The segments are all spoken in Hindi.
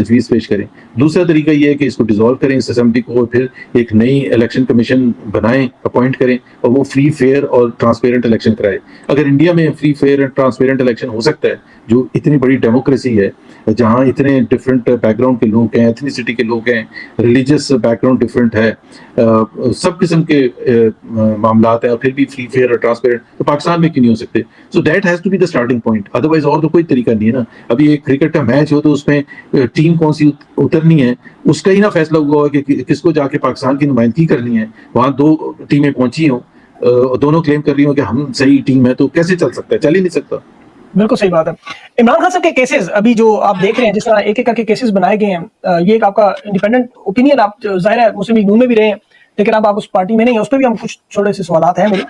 तजवीज़ पेश करें। दूसरा तरीका ये है कि इसको डिसॉल्व करें इस असेंबली को, और फिर एक नई इलेक्शन कमीशन बनाएं, अपॉइंट करें, और वो फ्री फेयर और ट्रांसपेरेंट इलेक्शन कराए। अगर इंडिया में free fair and transparent election हो सकता है, जो इतनी बड़ी डेमोक्रेसी है, जहाँ इतने डिफरेंट बैकग्राउंड के लोग हैं, एथनिसिटी के लोग हैं, रिलीजियस बैकग्राउंड डिफरेंट है, सब किस्म के मामलात हैं, और फिर भी फ्री फेयर और ट्रांसपेरेंट, तो पाकिस्तान में क्यों नहीं हो सकते? So that has to be the starting point, otherwise और तो कोई तरीका नहीं है ना। अभी एक क्रिकेट का मैच हो तो उसमें टीम कौन सी उतरनी है, उसका ही ना फैसला हुआ है कि किसको जाके पाकिस्तान की नुमाइंदगी करनी है। वहां दो टीमें पहुंची हो, दोनों क्लेम कर रही हो कि हम सही टीम है, तो कैसे चल सकता है? चल ही नहीं सकता। बिल्कुल सही बात है। इमरान खान साहब के केसेस अभी जो आप देख रहे हैं, जिस तरह एक-एक करके केसेस बनाए गए हैं, ये एक आपका इंडिपेंडेंट ओपिनियन, आप ज़ाहिर है मुस्लिम लीग नून में भी रहे हैं, लेकिन अब आप उस पार्टी में नहीं है, उस पे भी हम कुछ थोड़े से सवालात हैं मेरे।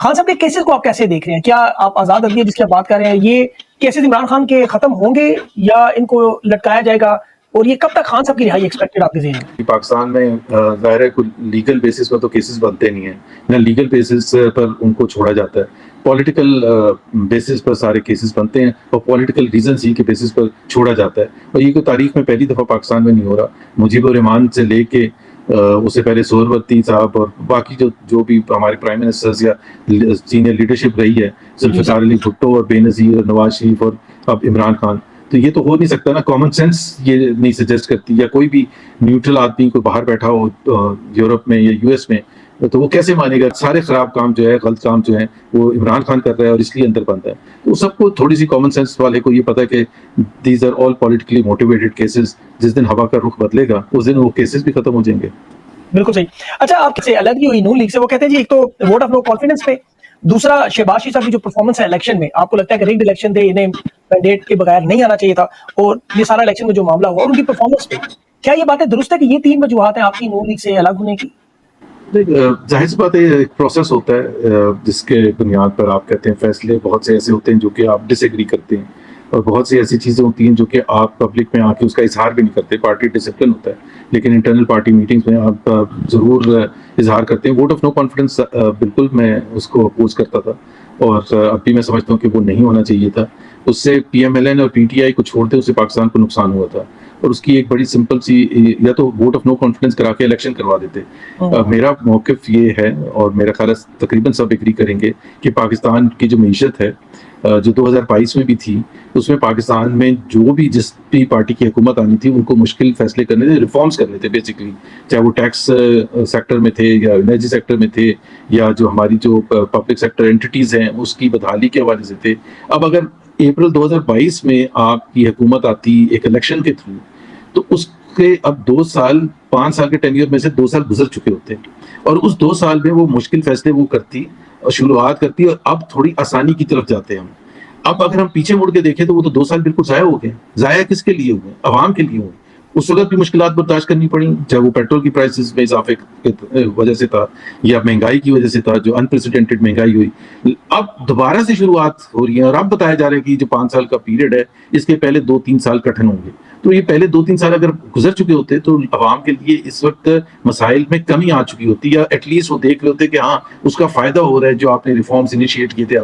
खान साहब के केसेस को आप कैसे देख रहे हैं? क्या आप आज़ाद अदलिया जिसकी आप बात कर रहे हैं, ये केसेस इमरान खान के खत्म होंगे या इनको लटकाया जाएगा, और ये कब तक खान साहब की रिहाई एक्सपेक्टेड आपके ज़हन में? पाकिस्तान में ज़ाहिर है कोई लीगल बेसिस पर तो केसेस बनते नहीं हैं, ना लीगल बेसिस पर उनको छोड़ा जाता है। पॉलिटिकल बेसिस पर सारे केसेस बनते हैं, और पॉलिटिकल रीजंस ही के बेसिस पर छोड़ा जाता है, और ये कोई तारीख में पहली दफ़ा पाकिस्तान में नहीं हो रहा। मुजीबुर रहमान से लेके उससे पहले सोहरवर्दी साहब और बाकी जो भी हमारे प्राइम मिनिस्टर्स या सीनियर लीडरशिप रही है, जुल्फ़िकार अली भुट्टो और बेनज़ीर और नवाज शरीफ और अब इमरान खान, तो ये तो हो नहीं सकता ना। कॉमन सेंस ये नहीं सजेस्ट करती, या कोई भी न्यूट्रल आदमी को बाहर बैठा हो यूरोप में या यूएस में, तो वो कैसे मानेगा सारे खराब काम जो है, गलत काम जो है, वो इमरान खान कर रहा है और इसलिए अंदर बंद है। तो सबको थोड़ी सी कॉमन सेंस वाले को ये पता है कि these are all politically motivated cases. जिस दिन हवा का रुख बदलेगा उस दिन वो केसेस भी खत्म हो जाएंगे। बिल्कुल सही। अच्छा, आप कैसे अलग ही हुई नून लीग से? वो कहते हैं जी, एक तो वोट ऑफ नो कॉन्फिडेंस पे, दूसरा शहबाज शरीफ साहब की जो परफॉर्मेंस है इलेक्शन में, आपको लगता है कि रिग्ड इलेक्शन थे, इन्हें मैंडेट के बगैर नहीं आना चाहिए था, और ये सारा इलेक्शन में जो मामला हुआ और उनकी परफॉर्मेंस पे, क्या ये बातें दुरुस्त है कि ये 3 वजूहात हैं आपकी नून लीग से अलग होने की? जाहिर सी बात है, एक प्रोसेस होता है जिसके बुनियाद पर आप कहते हैं फैसले बहुत से ऐसे होते हैं जो कि आप डिसएग्री करते हैं, और बहुत सी ऐसी चीज़ें होती हैं जो कि आप पब्लिक में आके उसका इजहार भी नहीं करते। पार्टी डिसिप्लिन होता है, लेकिन इंटरनल पार्टी मीटिंग्स में आप ज़रूर इजहार करते हैं। वोट ऑफ नो कॉन्फिडेंस बिल्कुल मैं उसको अपोज करता था, और अब भी मैं समझता हूँ कि वो नहीं होना चाहिए था। उससे पीएमएलएन और पीटीआई को छोड़ते उससे पाकिस्तान को नुकसान हुआ था, और उसकी एक बड़ी सिंपल सी, या तो वोट ऑफ नो कॉन्फिडेंस करा के इलेक्शन करवा देते। मेरा मौक़िफ़ ये है, और मेरा ख़्याल है तकरीबन सब एग्री करेंगे, कि पाकिस्तान की जो मईशत है, जो 2022 में भी थी, उसमें पाकिस्तान में जो भी जिस भी पार्टी की हुकूमत आनी थी, उनको मुश्किल फैसले करने थे, रिफॉर्म्स करने थे बेसिकली, चाहे वो टैक्स सेक्टर में थे, या एनर्जी सेक्टर में थे, या जो हमारी जो पब्लिक सेक्टर एंटिटीज़ हैं उसकी बदहाली के हवाले से थे। अब अगर अप्रैल 2022 में आपकी हुकूमत आती एक इलेक्शन के थ्रू, तो उसके अब 2 साल, 5 साल के टेन्योर में से 2 साल गुजर चुके होते हैं, और उस 2 साल में वो मुश्किल फैसले वो करती और शुरुआत करती, और अब थोड़ी आसानी की तरफ जाते हैं हम। अब अगर हम पीछे मुड़ के देखें तो वो तो 2 साल बिल्कुल ज़ाया हो गए। ज़ाया किसके लिए हुए? अवाम के लिए हुए। उस वक़्त भी मुश्किलात बर्दाश्त करनी पड़ी, चाहे वो पेट्रोल की प्राइसेस में इज़ाफ़े की वजह से था, या महँगाई की वजह से था, जो अनप्रेसिडेंटेड महँगाई हुई। अब दोबारा से शुरुआत हो रही है, और अब बताया जा रहा है कि जो 5 साल का पीरियड है, इसके पहले 2-3 साल कठिन होंगे। तो ये पहले 2-3 साल अगर गुज़र चुके होते, तो अवाम के लिए इस वक़्त मसाइल में कमी आ चुकी होती, या एटलीस्ट वो देख रहे होते कि हाँ, उसका फ़ायदा हो रहा है जो आपने रिफॉर्म्स इनिशिएट किए थे।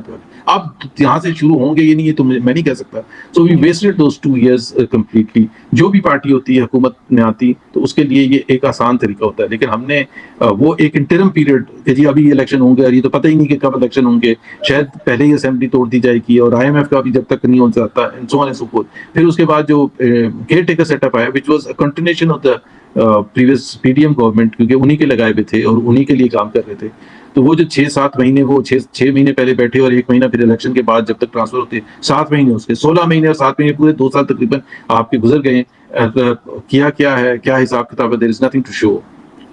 अब यहाँ से शुरू होंगे ये नहीं, ये तो मैं नहीं कह सकता। So we wasted those 2 years completely. जो भी पार्टी होती है हुकूमत में आती, तो उसके लिए ये एक आसान तरीका होता है, लेकिन हमने वो एक इंटरिम पीरियड कि जी अभी इलेक्शन होंगे, और ये तो पता ही नहीं कि कब इलेक्शन होंगे, शायद पहले ही असेंबली तोड़ दी जाएगी, और आईएमएफ का भी जब तक नहीं हो जाता, and so on and so fourth. फिर उसके बाद जो केयर टेकर सेटअप आया, which was a continuation of the previous PDM government, क्योंकि उन्हीं के लगाए हुए थे और उन्हीं के लिए काम कर रहे थे। तो वो जो 6-7 महीने, वो 6 महीने पहले बैठे, और 1 महीना फिर इलेक्शन के बाद जब तक ट्रांसफर होते, 7 महीने उसके, 16 महीने और 7 महीने, पूरे 2 साल तकरीबन आपके गुजर गए। किया क्या है, क्या हिसाब किताब है, there is nothing to show.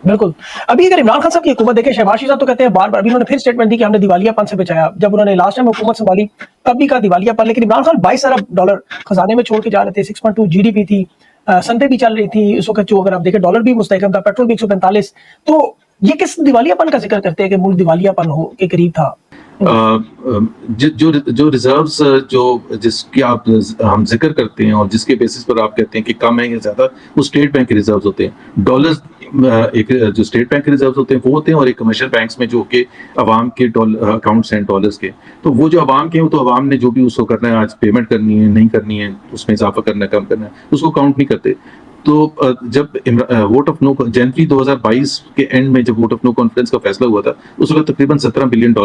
बिल्कुल। अभी अगर इमरान खान साहब की हुकूमत देखें, शहबाज शरीफ साहब तो कहते हैं बार-बार, अभी उन्होंने फिर स्टेटमेंट दी कि हमने दिवालियापन से बचाया। जब उन्होंने लास्ट टाइम हुकूमत संभाली, तब भी कहा दिवालियापन, लेकिन इमरान खान $22 अरब खजाने में छोड़ के जा रहे थे, 6.2 जीडीपी थी, सनदें भी चल रही थी उस वक़्त, जो अगर आप देखें डॉलर भी मुस्तहकम था, पेट्रोल भी 145। तो ये किस दिवालियापन का ज़िक्र करते हैं कि मुल्क दिवालियापन हो के करीब था? जो रिजर्व्स जो जिसकी आप हम जिक्र करते हैं, और जिसके बेसिस पर आप कहते हैं कि कम है या ज्यादा, वो स्टेट बैंक के रिजर्व्स होते हैं। डॉलर्स एक जो स्टेट बैंक के रिजर्व्स होते हैं वो होते हैं, और एक कमर्शियल बैंक्स में जो कि अवाम के अकाउंट्स हैं डॉलर्स के। तो वो जो अवाम के हैं, वो तो अवाम ने जो भी उसको करना है, आज पेमेंट करनी है, नहीं करनी है, उसमें इजाफा करना है, कम करना है, उसको काउंट नहीं करते। तो जब वोट ऑफ नो जनवरी 2022 के एंड में जब वोट ऑफ नो कॉन्फ्रेंस का फैसला हुआ था, उस वक्त तकरीबन $17 बिलियन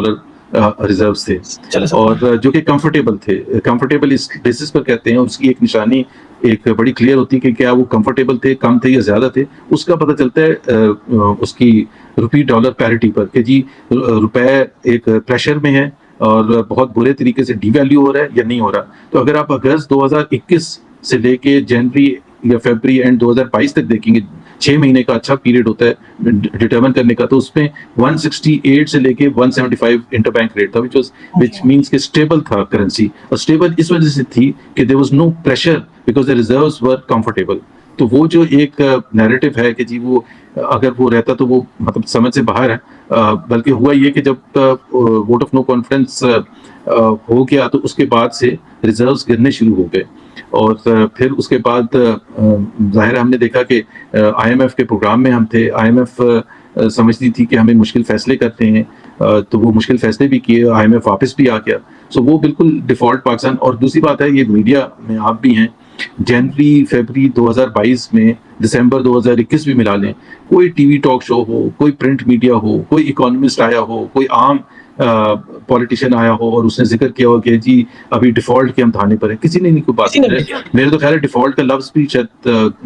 रिजर्व्स थे, चले सकते हैं। और जो कि कंफर्टेबल थे। कंफर्टेबल इस बेसिस पर कहते हैं, उसकी एक निशानी एक बड़ी क्लियर होती है कि क्या वो कंफर्टेबल थे, कम थे या ज्यादा थे। उसका पता चलता है उसकी रुपी डॉलर पैरिटी पर, कि जी रुपए एक प्रेशर में है और बहुत बुरे तरीके से डिवैल्यू हो रहा है या नहीं हो रहा। तो अगर आप अगस्त 2021 से लेके जनवरी या फरवरी एंड 2022 तक देखेंगे, 6 महीने का अच्छा पीरियड होता है डिटरमिन करने का, तो उसमें 168 से लेके 175 इंटरबैंक रेट था, विच मींस कि स्टेबल था करेंसी। और स्टेबल इस वजह से थी कि there was no pressure because the reserves were comfortable. तो वो जो एक नैरेटिव है कि जी वो अगर वो रहता तो वो मतलब समझ से बाहर है। बल्कि हुआ ये कि जब वोट ऑफ नो कॉन्फ्रेंस हो गया तो उसके बाद से रिजर्व्स गिरने शुरू हो गए। और फिर उसके बाद जाहिर है हमने देखा कि आईएमएफ के प्रोग्राम में हम थे। आईएमएफ समझती थी कि हमें मुश्किल फैसले करते हैं, तो वो मुश्किल फैसले भी किए, आईएमएफ वापस भी आ गया। सो वो बिल्कुल डिफॉल्ट पाकिस्तान। और दूसरी बात है, ये मीडिया में आप भी हैं, जनवरी फरवरी 2022 में दिसंबर 2021 भी मिला लें, कोई टीवी टॉक शो हो, कोई प्रिंट मीडिया हो, कोई इकोनॉमिस्ट आया हो, कोई आम पॉलिटिशियन आया हो और उसने जिक्र किया हो कि जी अभी डिफॉल्ट के हम थाने पर है, किसी ने नहीं कोई बात किसी ने की। नहीं किया। मेरे तो ख्याल है डिफॉल्ट का लफ्ज भी शायद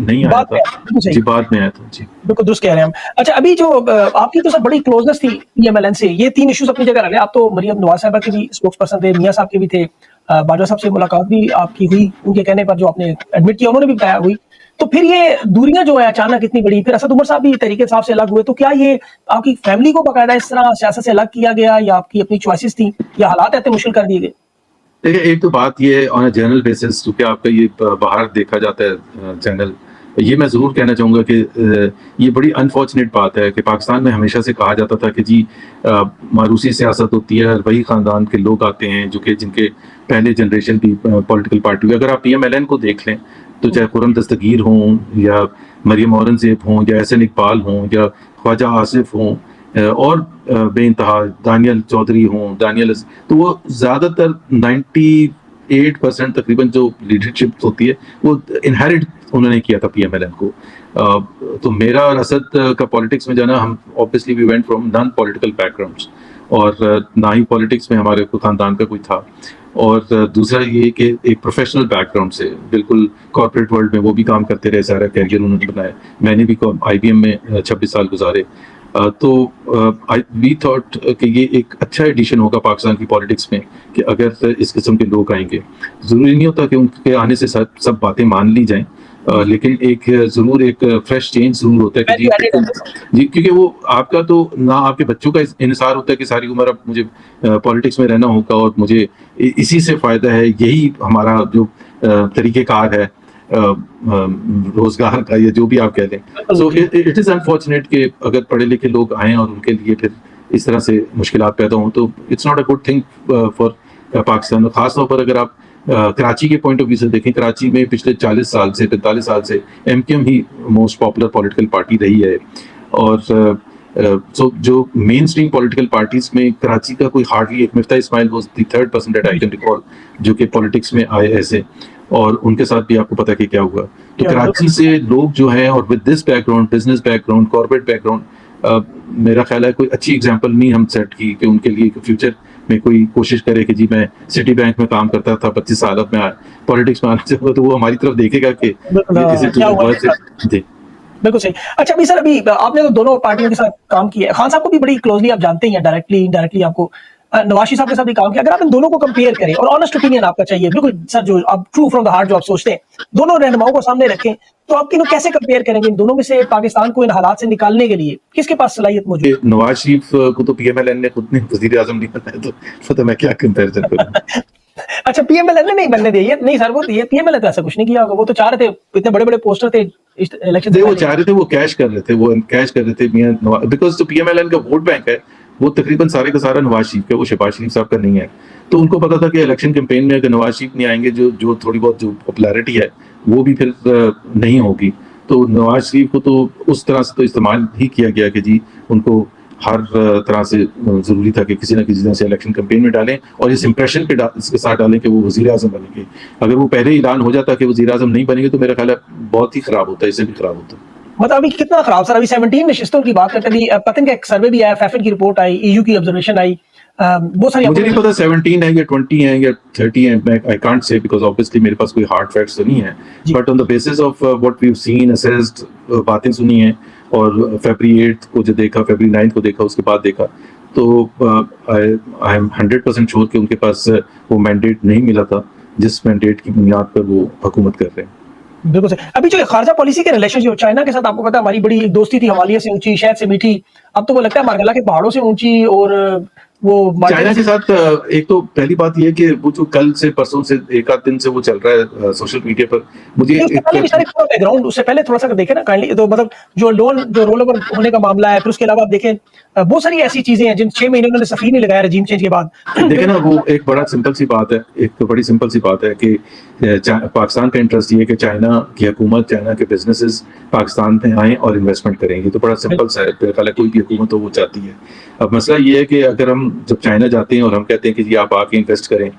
नहीं आया बात में था। बिल्कुल सही, जी बाद में आया था। जी बिल्कुल दुरुस्त कह रहे हैं हम। अच्छा, अभी जो आपकी तो सब बड़ी क्लोजनेस थी पीएमएलएन से, ये 3 इश्यूज अपनी जगह रख लें। आप तो मरियम नवाज साहिबा के भी स्पोक्स पर्सन थे, मियां साहब के भी थे, बाजवा साहब से मुलाकात भी आपकी हुई, उनके कहने पर जो आपने एडमिट किया उन्होंने भी बताया हुई। तो फिर ये दूरियां जो है अचानक इतनी बड़ी, फिर असद उमर साहब भी तरीके साहब से अलग हुए, तो क्या ये आपकी फैमिली को बाकायदा इस तरह सियासत से अलग किया गया, या आपकी अपनी चॉइसेस थी, या हालात ऐसे मुश्किल कर दिए गए? देखिए, एक तो बात ये ऑन अ जनरल बेसिस, चूंकि आपका ये बाहर देखा जाता है चैनल, ये मैं ज़रूर कहना चाहूँगा कि ये बड़ी अनफॉर्चुनेट बात है कि पाकिस्तान में हमेशा से कहा जाता था कि जी मारूसी सियासत होती है, वही ख़ानदान के लोग आते हैं जो कि जिनके पहले जनरेशन की पॉलिटिकल पार्टी हुई। अगर आप पीएमएलएन को देख लें तो चाहे खुर्रम दस्तगीर हों या मरियम औरंगज़ेब हों या एहसन इकबाल हों या ख्वाजा आसिफ हों और बेइंतहा दानियल चौधरी हों, तो वो ज़्यादातर 98% तकरीबन जो लीडरशिप होती है वो इनहेरिट उन्होंने किया था पीएमएलएन को। तो मेरा और असद का पॉलिटिक्स में जाना, हम obviously we went from non political backgrounds, और ना ही पॉलिटिक्स में हमारे को खानदान का कोई था। और दूसरा ये कि एक प्रोफेशनल बैकग्राउंड से, बिल्कुल कॉर्पोरेट वर्ल्ड में वो भी काम करते रहे, सारा कैरियर उन्होंने बनाया। मैंने भी आईबीएम में 26 साल गुजारे। तो वी थॉट कि ये एक अच्छा एडिशन होगा पाकिस्तान की पॉलिटिक्स में कि अगर इस किस्म के लोग आएंगे। ज़रूरी नहीं होता कि उनके आने से सब बातें मान ली जाएं, लेकिन एक ज़रूर एक फ्रेश चेंज ज़रूर होता है कि जी, क्योंकि वो आपका तो ना आपके बच्चों का इन्हिसार होता है कि सारी उम्र अब मुझे पॉलिटिक्स में रहना होगा और मुझे इसी से फ़ायदा है, यही हमारा जो तरीक़ेकार है रोजगार का, या जो भी आप कह लें। सो इट इज़ अनफॉर्चुनेट कि अगर पढ़े लिखे लोग आएँ और उनके लिए फिर इस तरह से मुश्किलात पैदा हों, तो it's not a good thing for Pakistan. खासतौर पर अगर आप कराची के पॉइंट ऑफ व्यू से देखें, कराची में पिछले 40 साल से 45 साल से एमकेएम ही मोस्ट पॉपुलर पॉलिटिकल पार्टी रही है। और सो जो मेन स्ट्रीम पॉलिटिकल पार्टीज में कराची का कोई हार्डली, एक Miftah Ismail was the third person that I can recall जो कि पॉलिटिक्स में आए ऐसे, और उनके साथ भी आपको पता कि क्या हुआ। तो कराची से लोग जो हैं और with this background, business background, corporate background, मेरा ख्याल है कोई अच्छी एग्जांपल नहीं हम सेट की कि उनके लिए फ्यूचर में कोई कोशिश करे कि जी मैं सिटी बैंक में काम करता था 25 साल, अब मैं पॉलिटिक्स में आना चाहूँगा, तो वो हमारी तरफ देखेगा कि जी। बिल्कुल सही। अच्छा, अभी सर, अभी आपने तो दोनों पार्टियों के साथ काम किया है, खान साहब को भी बड़ी क्लोजली आप जानते हैं, डायरेक्टली इनडायरेक्टली आपको नवाज शरीफ साहब के साथ भी काम किया। अगर आप इन दोनों को कंपेयर करें और ऑनेस्ट ओपिनियन आपका चाहिए, बिल्कुल सर, जो आप ट्रू फ्रॉम द हार्ट जो आप सोचते हैं, दोनों रहनुमाओं को सामने रखें, तो आप इनको कैसे कंपेयर करेंगे? इन दोनों में से पाकिस्तान को इन हालात से निकालने के लिए किसके पास सलाहियत मौजूद है? नवाज शरीफ को तो पीएमएलएन ने खुद ने वजीर आजम नहीं बनाया, तो मैं क्या कंपैरिजन करूं। अच्छा, पीएमएलएन ने नहीं बनने दिया? नहीं सर, वो पीएमएलएन तो ऐसा कुछ नहीं किया होगा, वो तो चाह रहे थे, इतने बड़े बड़े पोस्टर थे इलेक्शन से, वो चाह रहे थे, वो कैश कर रहे थे, वो कैश कर रहे थे मियां नवाज, बिकॉज जो पीएमएलएन का वोट बैंक है वो तकरीबन सारे का सारा नवाज शरीफ का, वो शहबाज शरीफ साहब का नहीं है। तो उनको पता था कि इलेक्शन कैंपेन में अगर नवाज शरीफ नहीं आएंगे, जो थोड़ी बहुत जो पॉपुलैरिटी है वो भी फिर नहीं होगी। तो नवाज शरीफ को तो उस तरह से तो इस्तेमाल ही किया गया कि जी उनको हर तरह से ज़रूरी था कि किसी न किसी तरह से इलेक्शन कैंपेन में डालें और इस इंप्रेशन इसके साथ डालें कि वो वज़ीर-ए-आज़म बनेंगे। अगर वो पहले ही ऐलान हो जाता कि वज़ीर-ए-आज़म नहीं बनेंगे तो मेरा ख़्याल है बहुत ही ख़राब होता, इससे भी ख़राब होता। मतलब अभी कितना खराब सर, अभी 17 नशिस्तों की बात करते हैं, अभी पता नहीं एक सर्वे भी आया, फैफेट की रिपोर्ट आई, ईयू की ऑब्जर्वेशन आई, बहुत सारी मुझे नहीं पता 17 है या 20 है या 30 है, मैं I can't say because obviously मेरे पास कोई हार्ड फैक्ट्स तो नहीं है। जी। But on the basis of what we have seen, assessed, बातें सुनी हैं और फरवरी 8 को जो देखा, फरवरी 9 को देखा, उसके बाद देखा, तो आई एम 100% श्योर कि उनके पास वो मैंडेट नहीं मिला था, जिस मैंडेट की बुनियाद पर वो हुकूमत कर रहे हैं। बिल्कुल सही। अभी जो खारजा पॉलिसी के रिलेशनशिप चाइना के साथ, आपको पता है हमारी बड़ी दोस्ती थी, हिमालय से ऊंची, शहद से मीठी, अब तो वो लगता है मार्गला के पहाड़ों से ऊंची। और वो चाइना के साथ एक तो पहली बात ये है कि वो जो कल से परसों से एक आध दिन से वो चल रहा है सोशल मीडिया पर, मुझे उससे एक पहले भी सारे बैकग्राउंड, उससे पहले थोड़ा सा देखें ना काइंडली, तो मतलब जो रोल ओवर होने का मामला है, फिर उसके अलावा आप देखें बहुत सारी ऐसी चीजें हैं जिन 6 महीने उन्होंने सफीर नहीं लगाया रजीम चेंज के बाद। देखे ना, वो एक बड़ा सिंपल सी बात है, एक बड़ी सिंपल सी बात है कि पाकिस्तान का इंटरेस्ट ये है कि चाइना की हुकूमत, चाइना के बिजनेसेस पाकिस्तान में आए और इन्वेस्टमेंट करेंगे, तो बड़ा सिंपल सा है, मेरे ख्याल है कोई भी हुकूमत हो वो चाहती है। अब मसला ये है कि अगर हम जब चाइना जाते हैं और हम कहते हैं कि जी आप आके इन्वेस्ट करें,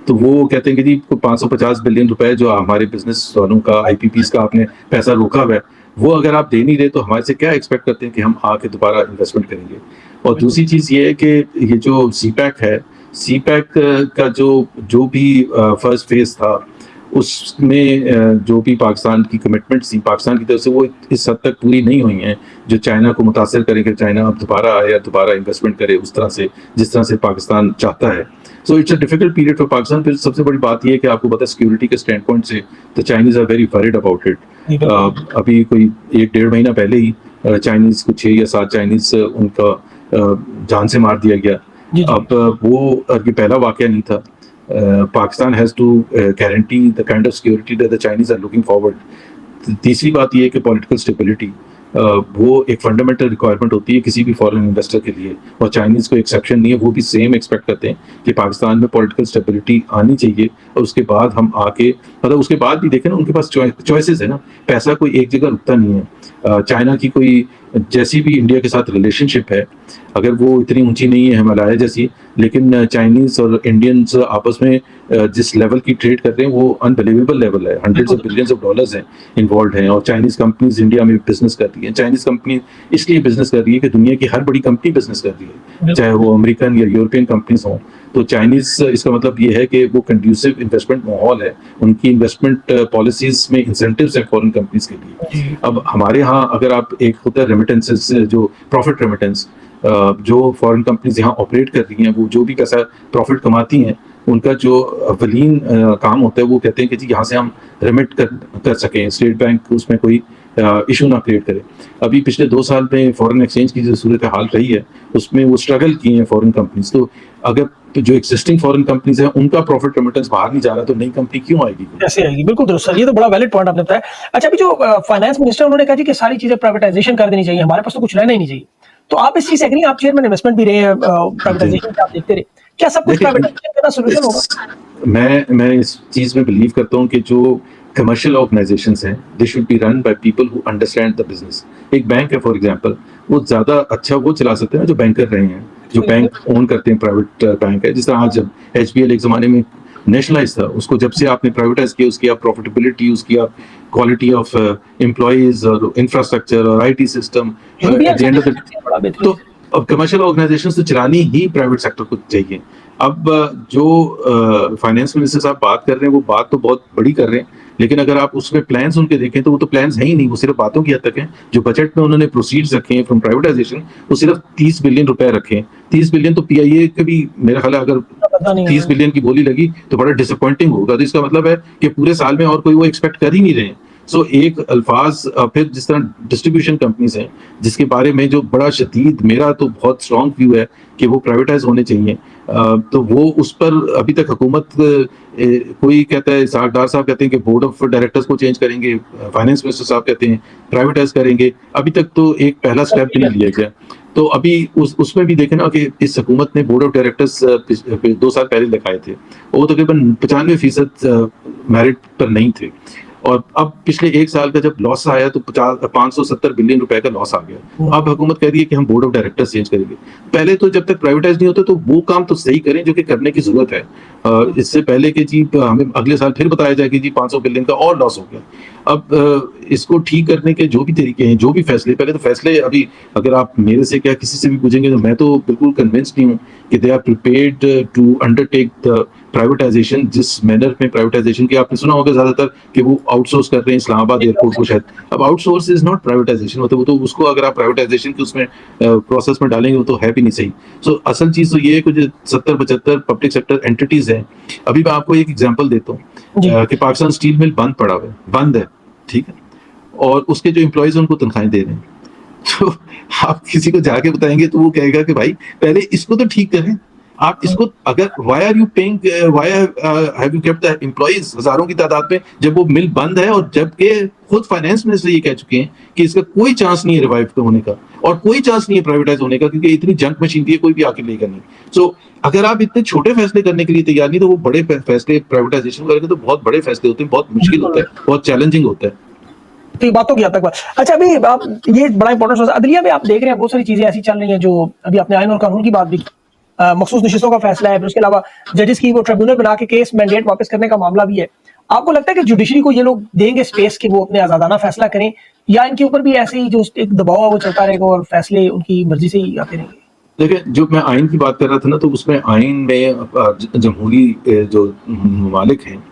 तो वो कहते हैं कि जी 550 बिलियन रुपए जो हमारे बिजनेस वालों का, आईपीपीस का आपने पैसा रोका हुआ है, वो अगर आप दे नहीं रहे तो हमारे से क्या एक्सपेक्ट करते हैं कि हम आके दोबारा इन्वेस्टमेंट करेंगे। और दूसरी चीज़ ये है कि ये जो सीपैक है, सीपैक का जो भी फर्स्ट फेज था, उसमें जो भी पाकिस्तान की कमिटमेंट थी पाकिस्तान की तरफ से, वो इस हद तक पूरी नहीं हुई हैं जो चाइना को मुतासर करें कि चाइना अब दोबारा आए या दोबारा इन्वेस्टमेंट करे उस तरह से जिस तरह से पाकिस्तान चाहता है। So it's a difficult period for Pakistan. फिर सबसे बड़ी बात ये है कि आपको पता है सिक्योरिटी के स्टैंड पॉइंट से तो Chinese are very worried about it. अभी कोई 1-1.5 महीना पहले ही चाइनीज को 6 या 7 चाइनीज उनका जान से मार दिया गया। अब वो ये पहला वाकया नहीं था। Pakistan has to guarantee the kind of security that the Chinese are looking forward. तीसरी बात ये है कि पॉलिटिकल स्टेबिलिटी वो एक फंडामेंटल रिक्वायरमेंट होती है किसी भी फॉरेन इन्वेस्टर के लिए, और चाइनीज को एक्सेप्शन नहीं है, वो भी सेम एक्सपेक्ट करते हैं कि पाकिस्तान में पॉलिटिकल स्टेबिलिटी आनी चाहिए और उसके बाद हम आके, मतलब उसके बाद भी देखें ना, उनके पास चॉइसेस है ना, पैसा कोई एक जगह रुकता नहीं है। चाइना की कोई जैसी भी इंडिया के साथ रिलेशनशिप है, अगर वो इतनी ऊंची नहीं है हिमालय जैसी, लेकिन चाइनीज और इंडियंस आपस में जिस लेवल की ट्रेड कर रहे हैं वो अनबिलीवेबल लेवल है। Hundreds of billions of dollars हैं इन्वॉल्व हैं, और चाइनीज कंपनीज इंडिया में बिजनेस कर रही है। चाइनीज कंपनी इसलिए बिजनेस कर रही है कि दुनिया की हर बड़ी कंपनी बिजनेस कर रही है, चाहे वो अमेरिकन या यूरोपियन कंपनीज हों। तो चाइनीज, इसका मतलब ये है कि वो कंड्यूसिव इन्वेस्टमेंट माहौल है, उनकी इन्वेस्टमेंट पॉलिसीज में इंसेंटिव्स हैं फॉरेन कंपनीज के लिए। अब हमारे यहाँ अगर आप, एक होता है रेमिटेंसेस, जो प्रॉफिट रेमिटेंस, जो फॉरेन कंपनीज यहाँ ऑपरेट कर रही हैं, वो जो भी पैसा प्रॉफिट कमाती हैं, उनका जो अवलीन काम होता है वो कहते हैं कि जी यहाँ से हम रिमिट कर सकें, स्टेट बैंक उसमें कोई इशू ना क्रिएट करे। अभी पिछले 2 साल में फॉरेन एक्सचेंज की जो सूरत हाल रही है उसमें वो स्ट्रगल की हैं फॉरेन कंपनीज। तो अगर जो एक्सिस्टिंग फॉरेन कंपनीज हैं उनका प्रॉफिट रेमिटेंस बाहर नहीं जा रहा तो नई कंपनी क्यों आएगी? कैसे आएगी? बिल्कुल दुरुस्त सर, ये तो बड़ा वैलिड पॉइंट आपने बताया। अच्छा, अभी जो फाइनेंस मिनिस्टर उन्होंने कहा जी कि सारी चीजें प्राइवेटाइजेशन कर देनी चाहिए, हमारे पास तो कुछ रहना ही नहीं चाहिए, तो आप इस चीज से एग्री? आप चेयरमैन इन्वेस्टमेंट भी रहे हैं, प्राइवेटाइजेशन का आप देखते रहे, क्या सब कुछ प्राइवेटाइजेशन करना सोल्यूशन होगा? मैं इस चीज में बिलीव करता हूँ कि जो कमर्शियल ऑर्गेनाइजेशंस हैं, they should be run by people who understand the business. एक बैंक है फॉर एग्जांपल, वो ज्यादा अच्छा वो चला सकते हैं जो बैंकर रहे हैं, जो बैंक ओन करते हैं, प्राइवेट बैंक है। जिस तरह आज जब HBL एक जमाने में नेशनलाइज था, उसको जब से आपने प्राइवेटाइज किया, उसकी आप प्रॉफिटेबिलिटी, उसकी आप क्वालिटी ऑफ एम्प्लॉइज और इंफ्रास्ट्रक्चर और IT सिस्टम, तो अब कमर्शियल ऑर्गेनाइजेशंस तो चलानी ही प्राइवेट सेक्टर को चाहिए। अब जो फाइनेंस मिनिस्टर साहब बात कर रहे हैं वो बात तो बहुत बड़ी कर रहे हैं, लेकिन अगर आप उसमें प्लान्स उनके देखें तो वो तो प्लान्स है ही नहीं, वो सिर्फ बातों की हद तक हैं। जो बजट में उन्होंने प्रोसीड्स रखे हैं फ्रॉम प्राइवेटाइजेशन, वो सिर्फ 30 बिलियन रुपए रखे हैं। 30 बिलियन तो PIA के भी, मेरा ख्याल है अगर 30 बिलियन की बोली लगी तो बड़ा डिसअपॉइंटिंग होगा। तो इसका मतलब है कि पूरे साल में और कोई वो एक्सपेक्ट कर ही नहीं रहे हैं। सो एक अल्फाज, फिर जिस तरह डिस्ट्रीब्यूशन कंपनीज हैं जिसके बारे में जो बड़ा शदीद, मेरा तो बहुत स्ट्रॉन्ग व्यू है कि वो प्राइवेटाइज होने चाहिए, तो वो उस पर अभी तक हुकूमत, कोई कहता है, इसहाक डार साहब कहते हैं कि बोर्ड ऑफ डायरेक्टर्स को चेंज करेंगे, फाइनेंस मिनिस्टर साहब कहते हैं प्राइवेटाइज करेंगे, अभी तक तो एक पहला स्टेप भी नहीं लिया गया। तो अभी उसमें भी देखें ना कि इस हुकूमत ने बोर्ड ऑफ डायरेक्टर्स 2 साल पहले लिखाए थे, वो तकरीबन 95% मेरिट पर नहीं थे। और अब पिछले 1 साल का जब लॉस आया तो 570 बिलियन रुपए का लॉस आ गया। अब हुकूमत कह रही है कि हम बोर्ड ऑफ डायरेक्टर्स चेंज करेंगे। पहले तो जब तक प्राइवेटाइज नहीं होता तो वो काम तो सही करें जो कि करने की जरूरत है। इससे पहले कि जी हमें अगले साल फिर बताया जाए कि जी 500 बिलियन का और लॉस हो गया। अब इसको ठीक करने के जो भी तरीके हैं, जो भी फैसले, पहले तो फैसले अभी अगर आप मेरे से क्या किसी से भी पूछेंगे तो मैं तो बिल्कुल कन्विंस्ड नहीं हूँ कि they are prepared to undertake the privatisation. जिस मैनर में प्राइवेटाइजेशन की आपने सुना होगा ज्यादातर कि वो आउटसोर्स कर रहे हैं इस्लामाबाद एयरपोर्ट को शायद। अब आउटसोर्स इज नॉट प्राइवेटाइजेशन, मतलब वो तो उसको अगर आप प्राइवेटाइजेशन के उसमें प्रोसेस में डालेंगे वो तो है भी नहीं सही। सो असल चीज तो ये है कि जो 70-75 पब्लिक सेक्टर एंटिटीज हैं, अभी मैं आपको एक एग्जांपल देता हूँ जी। कि पाकिस्तान स्टील मिल बंद पड़ा हुआ है, बंद है, ठीक है, और उसके जो एम्प्लॉयज हैं उनको तनख्वाहें दे रहे हैं। तो आप किसी को जाके बताएंगे तो वो कहेगा कि भाई पहले इसको तो ठीक करें। आप इसको अगर why are you paying, why have you kept the employees हजारों की तादाद में जब वो मिल बंद है, और जबकि खुद फाइनेंस मिनिस्टर ये कह चुके हैं कि इसका कोई चांस नहीं है रिवाइव होने का और कोई चांस नहीं है प्राइवेटाइज होने का, क्योंकि इतनी जंक मशीन थी कोई भी आके लेगा नहीं। सो अगर आप इतने छोटे फैसले करने के लिए तैयार नहीं तो वो बड़े फैसले प्राइवेटाइजेशन करेंगे तो बहुत बड़े फैसले होते हैं, बहुत मुश्किल होता है, बहुत चैलेंजिंग होता है। तो ये बातों की हद तक बात। अच्छा, अभी आप ये बड़ा इंपॉर्टेंट अदलिया में आप देख रहे हैं बहुत सारी चीजें ऐसी चल रही हैं जो अभी आपने आईन और कानून की बात भी की, मखसूस नशिस्तों का फैसला है, फिर उसके अलावा जजेस की वो ट्रिब्यूनल बना के केस मैंडेट वापस करने का मामला भी है। आपको लगता है कि जुडिशरी को ये लोग देंगे स्पेस कि वो अपने आजादाना फैसला करें, या इनके ऊपर भी ऐसे ही जो एक दबाव है वो चलता रहेगा और फैसले उनकी मर्जी से ही आते रहेंगे? देखिए, जो मैं आइन की बात कर रहा था ना, तो उसमें आइन में जमहूरी जो ममालिक हैं,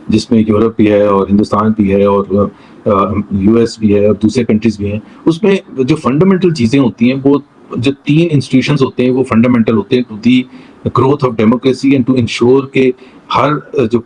जिसमें यूरोप भी है और हिंदुस्तान भी है और यूएस भी है और दूसरे कंट्रीज भी हैं, उसमें जो फंडामेंटल चीज़ें होती हैं वो जो 3 इंस्टीट्यूशंस होते हैं वो फंडामेंटल होते हैं to the growth of democracy and to ensure के हर जो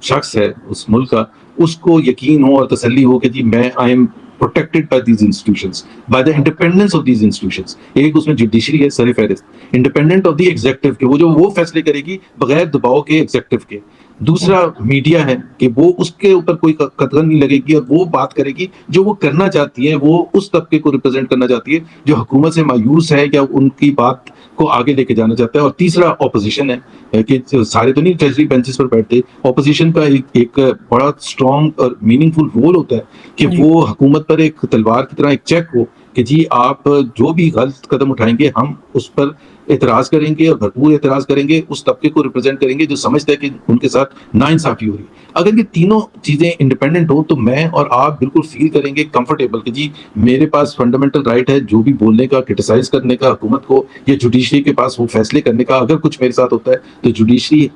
शख्स है उस मुल्क का, उसको यकीन हो और तसल्ली हो कि जी मैं I am protected by these institutions, by the independence of these institutions। एक उसमें जुडिशरी है सर फहरिस्त, इंडिपेंडेंट ऑफ द एग्जीक्यूटिव के, वो फैसले करेगी बगैर दबाव के एग्जीक्यूटिव के। दूसरा मीडिया है कि वो उसके ऊपर कोई कतरन नहीं लगेगी और वो बात करेगी जो वो करना चाहती है, वो उस तबके को रिप्रेजेंट करना चाहती है जो हुकूमत से मायूस है या उनकी बात को आगे लेके जाना चाहता है। और तीसरा ऑपोजिशन है कि सारे तो नहीं ट्रेजरी बेंचेस पर बैठते, ऑपोजिशन का एक बड़ा स्ट्रॉन्ग और मीनिंगफुल रोल होता है कि वो हुकूमत पर एक तलवार की तरह एक चेक हो कि जी आप जो भी गलत कदम उठाएंगे हम उस पर एतराज करेंगे और भरपूर एतराज करेंगे, उस तबके को रिप्रेजेंट करेंगे जो समझते हैं कि उनके साथ नाइंसाफी हो रही है। अगर ये तीनों चीजें इंडिपेंडेंट हो तो मैं और आप बिल्कुल फील करेंगे कंफर्टेबल कि जी मेरे पास फंडामेंटल राइट है जो भी बोलने का, क्रिटिसाइज करने का हुकूमत को, या जुडिशरी के पास वो फैसले करने का। अगर कुछ मेरे साथ होता है तो जुडिशरी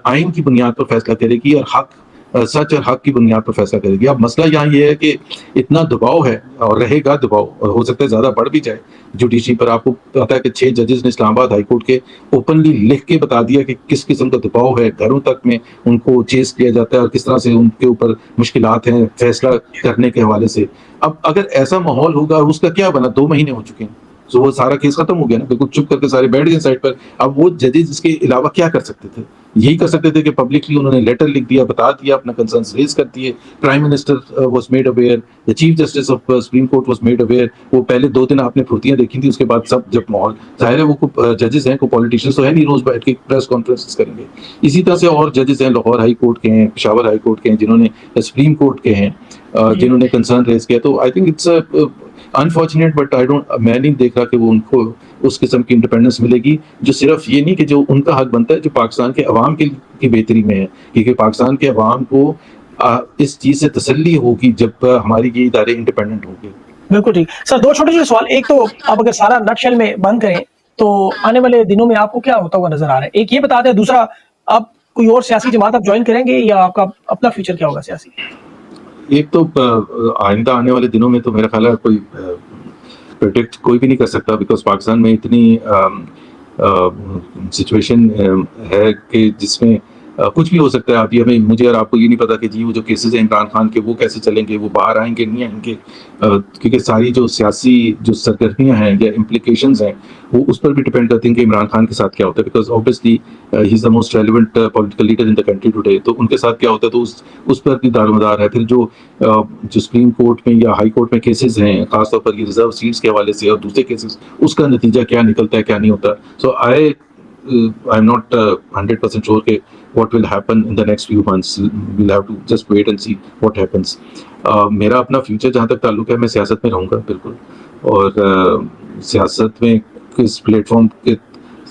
आइन की बुनियाद पर फैसला करेगी और हक, सच और हक की बुनियाद पर फैसला करेगी। अब मसला यहाँ ये है कि इतना दबाव है और रहेगा दबाव, और हो सकता है ज्यादा बढ़ भी जाए जुडिशरी पर। आपको पता है कि 6 जजेस ने इस्लामाबाद हाई कोर्ट के ओपनली लिख के बता दिया कि किस किस्म का दबाव है, घरों तक में उनको चेस किया जाता है और किस तरह से उनके ऊपर मुश्किलात हैं फैसला करने के हवाले से। अब अगर ऐसा माहौल होगा, उसका क्या बना, 2 महीने हो चुके हैं, तो वो सारा केस खत्म हो गया ना, बिल्कुल चुप करके सारे बैठ गए साइड पर। अब वो जजेस इसके अलावा क्या कर सकते थे? यही कर सकते थे कि पब्लिकली उन्होंने लेटर लिख दिया, बता दिया, अपना कंसर्न्स रेज कर दिए। Prime minister was made aware, the chief justice of supreme court was made aware. वो पहले 2 दिन आपने फुर्तियां देखी थी, उसके बाद सब जब माहौल जाहिर है, वो जजेस हैं, को पॉलिटिशियंस तो है नहीं रोज बैठ के प्रेस कॉन्फ्रेंसेस करेंगे। इसी तरह से और जजेस हैं, लाहौर हाई कोर्ट के हैं, पेशावर हाई कोर्ट के हैं, जिन्होंने सुप्रीम कोर्ट के हैं, जिन्होंने कंसर्न रेज किया। तो I think it's unfortunate, but मैं नहीं देख रहा कि वो उनको उस किस्म की इंडिपेंडेंस मिलेगी जो सिर्फ ये नहीं कि जो उनका हक बनता है, जो पाकिस्तान के अवाम की बेहतरी में है, क्योंकि पाकिस्तान के अवाम को इस चीज से तसल्ली होगी जब हमारी ये इदारे इंडिपेंडेंट होंगे। बिल्कुल ठीक सर। 2 छोटे-छोटे सवाल। एक तो आप अगर सारा नटशेल में बंद करें तो आने वाले दिनों में आपको क्या होता हुआ नजर आ रहा है? एक ये बता दें, दूसरा आप कोई और सियासी जमात आप ज्वाइन करेंगे या आपका अपना फ्यूचर क्या होगा सियासी? एक तो आइंदा आने वाले दिनों में तो मेरा ख्याल है कोई प्रेडिक्ट कोई भी नहीं कर सकता, बिकॉज पाकिस्तान में इतनी सिचुएशन है कि जिसमें कुछ भी हो सकता है। आप ये, हमें, मुझे और आपको ये नहीं पता कि जी वो जो केसेस हैं इमरान खान के वो कैसे चलेंगे, वो बाहर आएंगे नहीं आएंगे, क्योंकि सारी जो सियासी जो सरगर्मियां हैं या इम्प्लीकेशंस हैं वो उस पर भी डिपेंड करती हैं कि इमरान खान के साथ क्या होता है, because obviously he is the most relevant political leader in the country today. तो उनके साथ क्या होता है तो उस पर भी दारोमदार है। फिर जो सुप्रीम कोर्ट में या हाई कोर्ट में केसेस हैं, खासतौर पर ये रिजर्व सीट्स के हवाले से और दूसरे केसेस, उसका नतीजा क्या निकलता है, क्या नहीं होता। सो आई एम नॉट 100% श्योर कि what will happen in the next few months. We'll have to just wait and see what happens. मेरा अपना फ्यूचर जहाँ तक ताल्लुक है, मैं सियासत में रहूँगा बिल्कुल, और सियासत में किस प्लेटफॉर्म के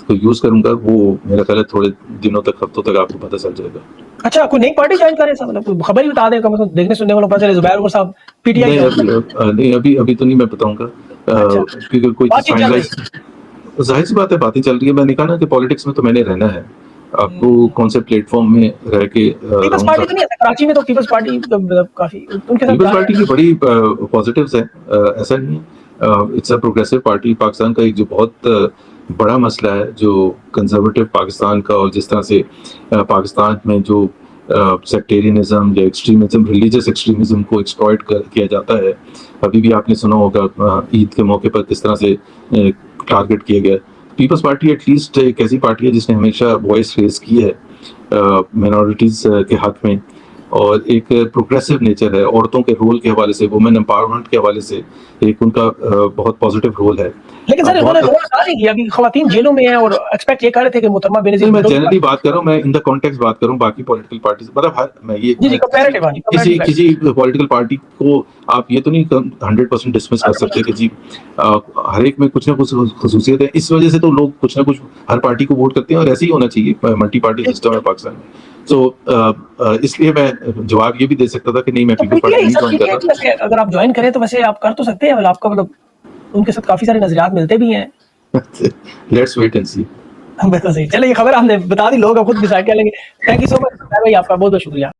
को यूज़ करूँगा वो मेरा ख्याल है थोड़े दिनों तक, हफ्तों तक आपको पता चल जाएगा। अच्छा, कोई नई पार्टी ज्वाइन करे, ऐसा मतलब कोई खबर ही बता दें, कम से कम देखने सुनने वालों को पता चले जुबैर उमर साहब पीटीआई नहीं ज्वाइन अभी नहीं अभी तो नहीं मैं बताऊंगा, अच्छा, क्योंकि कोई चीज़ बातचीत चल रही फाइनलाइज, जाहिर सी बात है बातें चल रही है। मैंने कहा ना कि पॉलिटिक्स में तो मैंने रहना है, आपको कौन से प्लेटफॉर्म में रह के पीपल्स रहूंगा। पार्टी तो नहीं है कराची में, तो पीपल्स पार्टी मतलब काफी उनके साथ पीपल्स जा पार्टी रहे की बड़ी पॉजिटिव्स हैं, ऐसा नहीं है। It's a progressive party, Pakistan का एक जो बहुत बड़ा मसला है जो कंजर्वेटिव पाकिस्तान का, और जिस तरह से पाकिस्तान में जो सेक्टेरियनिज्म या एक्सट्रीमिज्म, रिलीजियस एक्सट्रीमिज्म को एक्सप्लॉइट किया जाता है। अभी भी आपने सुना होगा ईद के मौके पर किस तरह से टारगेट किया गया। पीपल्स पार्टी एटलीस्ट एक ऐसी पार्टी है जिसने हमेशा वॉइस रेज की है मिनॉरिटीज़ के हक में, और एक प्रोग्रेसिव नेचर है। औरतों के रोल के हवाले से, वुमेन एम्पावरमेंट के हवाले से एक उनका बहुत पॉजिटिव रोल है। लेकिन सर बहुत उन्होंने रोल अदा नहीं किया, अभी खवातीन जेलों में हैं और एक्सपेक्ट ये कर रहे थे कि मोहतरमा नहीं, बेनजीर मैं भुट्टो जनरली बात कर रहा हूँ, मैं इन द कॉन्टेक्स्ट बात कर रहा हूँ, बाकी पॉलिटिकल पार्टी मतलब हर मैं ये जी कंपैरेटिव, हाँ जी किसी comparative किसी पॉलिटिकल पार्टी को आप ये तो नहीं 100% डिसमिस कर सकते कि जी हर एक में कुछ ना कुछ खसूसियत है। इस वजह से तो लोग कुछ ना कुछ हर पार्टी को वोट करते हैं, और ऐसे ही होना चाहिए, मल्टी पार्टी सिस्टम है पाकिस्तान में। तो इसलिए मैं जवाब ये भी दे सकता था कि नहीं, मैं तो पीपल पार्टी नहीं ज्वाइन कर रहा। वैसे अगर आप ज्वाइन करें तो वैसे आप कर तो सकते हैं, मतलब आपका मतलब उनके साथ काफी सारे नजरियात मिलते भी हैं। लेट्स वेट एंड सी। बिल्कुल सही, चलिए ये खबर हमने बता दी, लोग अब खुद डिसाइड कर लेंगे। थैंक यू सो मच भाई, आपका बहुत बहुत शुक्रिया।